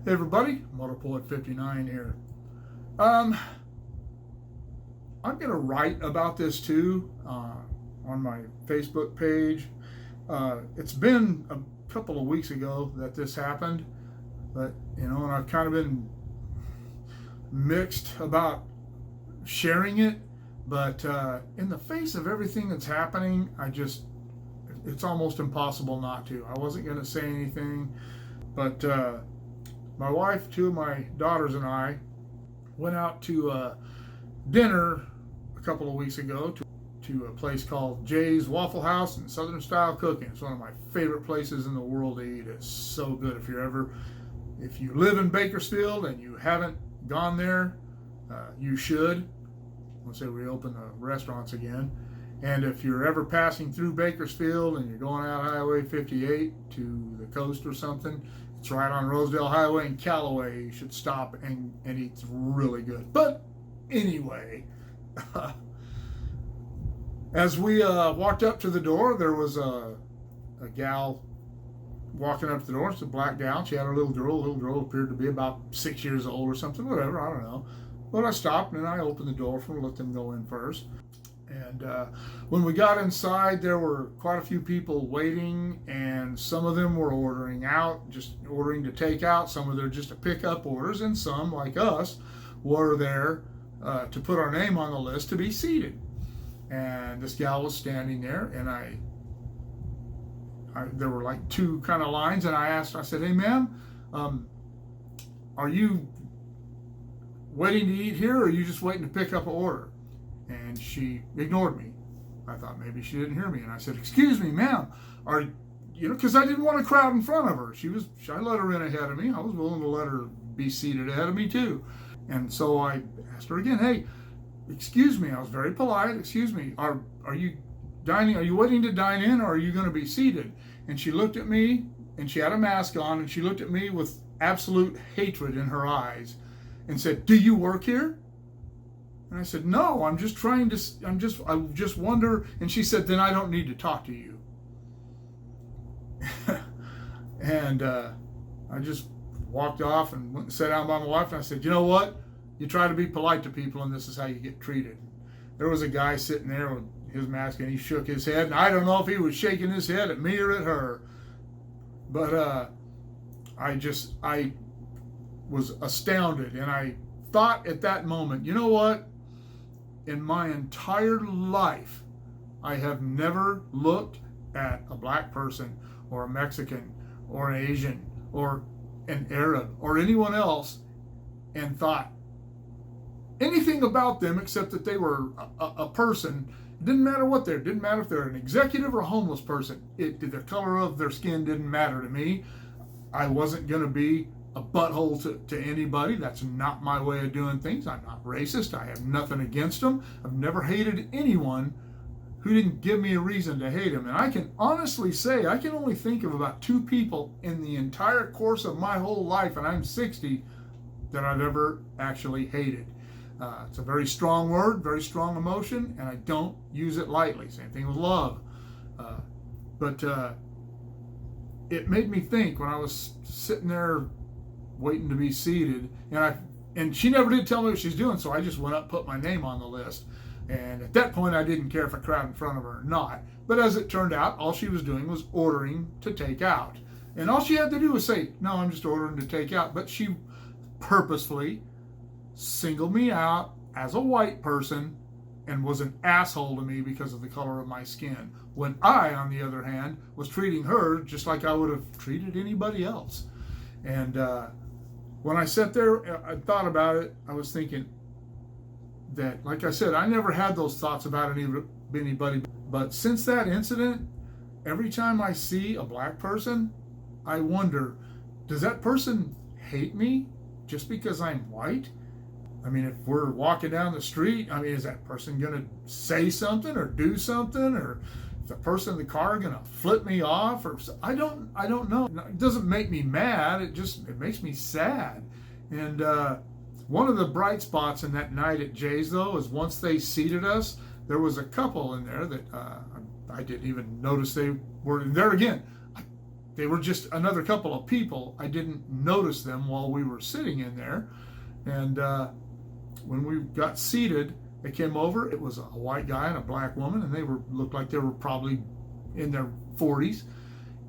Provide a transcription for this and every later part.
Hey everybody, Motorpoet 59 here. Um, I'm going to write about this too on my Facebook page. It's been a couple of weeks ago that this happened, but and I've kind of been mixed about sharing it. But in the face of everything that's happening, it's almost impossible not to. I wasn't going to say anything, but my wife, two of my daughters, and I went out to dinner a couple of weeks ago to a place called Jay's Waffle House and Southern Style Cooking. It's one of my favorite places in the world to eat. It's so good. If you live in Bakersfield and you haven't gone there, you should. Once they reopen the restaurants again. And if you're ever passing through Bakersfield and you're going out Highway 58 to the coast or something, it's right on Rosedale Highway in Callaway. You should stop and eat. It's really good. But anyway, as we walked up to the door, there was a gal walking up to the door. It's a black gal. She had a little girl. The little girl appeared to be about 6 years old or something, whatever. I don't know. But I stopped and I opened the door for them, let them go in first. And when we got inside, there were quite a few people waiting, and some of them were ordering out, just ordering to take out. Some of them just to pick up orders, and some, like us, were there to put our name on the list to be seated. And this gal was standing there, and there were like two kind of lines, and I said, "Hey, ma'am, are you waiting to eat here, or are you just waiting to pick up an order?" And she ignored me. I thought maybe she didn't hear me, and I said, "Excuse me, ma'am, because I didn't want to crowd in front of her. I let her in ahead of me. I was willing to let her be seated ahead of me too." And so I asked her again, "Hey, excuse me." I was very polite. "Excuse me, are you dining? Are you waiting to dine in, or are you going to be seated?" And she looked at me, and she had a mask on, and she looked at me with absolute hatred in her eyes, and said, "Do you work here?" And I said, "No, I just wonder." And she said, "Then I don't need to talk to you." And I just walked off and went and sat down by my wife, and I said, "You know what? You try to be polite to people, and this is how you get treated." There was a guy sitting there with his mask, and he shook his head, and I don't know if he was shaking his head at me or at her. But I was astounded, and I thought at that moment, you know what? In my entire life, I have never looked at a black person or a Mexican or an Asian or an Arab or anyone else and thought anything about them except that they were a person. It didn't matter what they're. It didn't matter if they're an executive or a homeless person. The color of their skin didn't matter to me. I wasn't going to be a butthole to anybody. That's not my way of doing things. I'm not racist. I have nothing against them. I've never hated anyone who didn't give me a reason to hate him. And I can honestly say I can only think of about two people in the entire course of my whole life, and I'm 60, that I've ever actually hated. It's a very strong word, very strong emotion, and I don't use it lightly. Same thing with love. But it made me think when I was sitting there waiting to be seated, and she never did tell me what she's doing, so I just went up and put my name on the list. And at that point, I didn't care if I crowded in front of her or not. But as it turned out, all she was doing was ordering to take out. And all she had to do was say, "No, I'm just ordering to take out." But she purposefully singled me out as a white person and was an asshole to me because of the color of my skin. When I, on the other hand, was treating her just like I would have treated anybody else. And when I sat there, I thought about it. I was thinking that, like I said, I never had those thoughts about anybody. But since that incident, every time I see a black person, I wonder, does that person hate me just because I'm white? I mean, if we're walking down the street, is that person going to say something or do something? Or is the person in the car going to flip me off? Or I don't know. It doesn't make me mad. It makes me sad. And one of the bright spots in that night at Jay's, though, is once they seated us, there was a couple in there that I didn't even notice they were in there again. they were just another couple of people. I didn't notice them while we were sitting in there. And when we got seated, they came over. It was a white guy and a black woman, and they looked like they were probably in their 40s.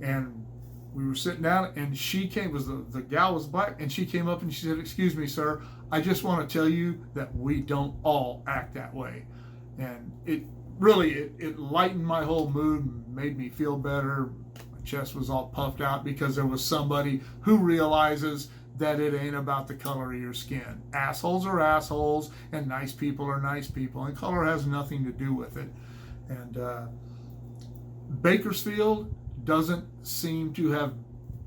And we were sitting down, and she came, the gal was black, and she came up and she said, "Excuse me, sir, I just want to tell you that we don't all act that way." And it really lightened my whole mood, made me feel better. My chest was all puffed out because there was somebody who realizes that it ain't about the color of your skin. Assholes are assholes, and nice people are nice people, and color has nothing to do with it. And Bakersfield doesn't seem to have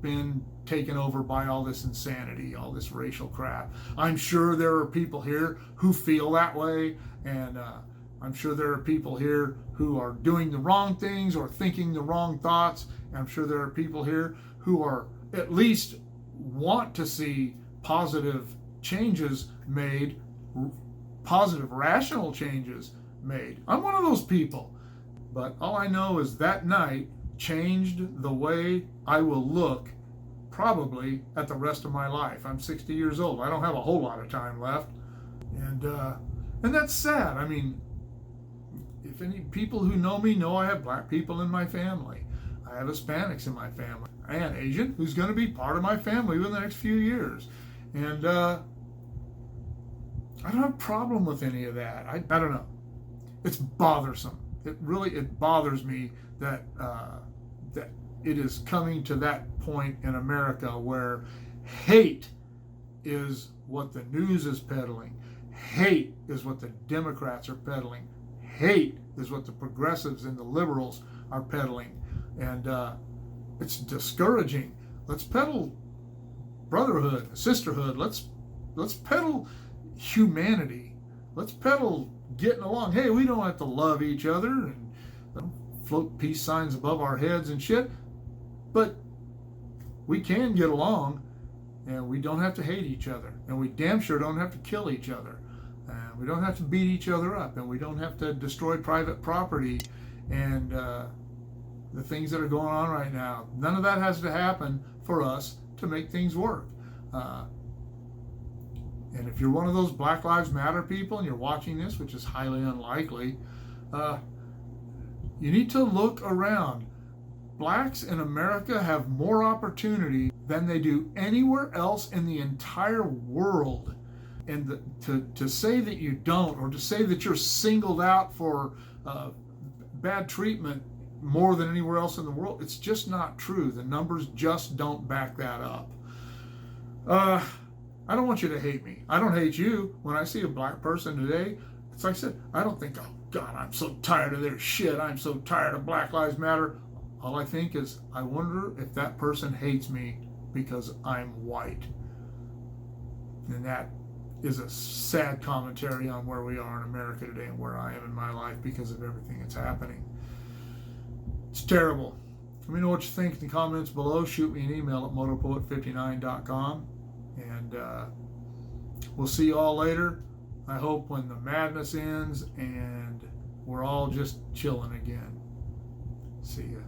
been taken over by all this insanity, all this racial crap. I'm sure there are people here who feel that way, and I'm sure there are people here who are doing the wrong things or thinking the wrong thoughts. And I'm sure there are people here who are at least want to see positive changes made, positive rational changes made. I'm one of those people. But all I know is that night changed the way I will look probably at the rest of my life. I'm 60 years old. I don't have a whole lot of time left. And that's sad. I mean, if any people who know me know I have black people in my family. I have Hispanics in my family. And Asian, who's going to be part of my family within the next few years. And I don't have a problem with any of that. I don't know. It's bothersome. It bothers me that that it is coming to that point in America where hate is what the news is peddling. Hate is what the Democrats are peddling. Hate is what the progressives and the liberals are peddling. And it's discouraging. Let's peddle brotherhood, sisterhood. Let's peddle humanity. Let's peddle getting along. Hey, we don't have to love each other and float peace signs above our heads and shit, but we can get along, and we don't have to hate each other, and we damn sure don't have to kill each other, and we don't have to beat each other up, and we don't have to destroy private property and the things that are going on right now. None of that has to happen for us to make things work. And if you're one of those Black Lives Matter people and you're watching this, which is highly unlikely, you need to look around. Blacks in America have more opportunity than they do anywhere else in the entire world. And to say that you don't, or to say that you're singled out for bad treatment more than anywhere else in the world, it's just not true. The numbers just don't back that up. I don't want you to hate me. I don't hate you. When I see a black person today, it's like I said, I don't think, oh God, I'm so tired of their shit. I'm so tired of Black Lives Matter. All I think is, I wonder if that person hates me because I'm white. And that is a sad commentary on where we are in America today and where I am in my life because of everything that's happening. It's terrible. Let me know what you think in the comments below. Shoot me an email at motopoet59.com. And we'll see you all later. I hope when the madness ends and we're all just chilling again. See ya.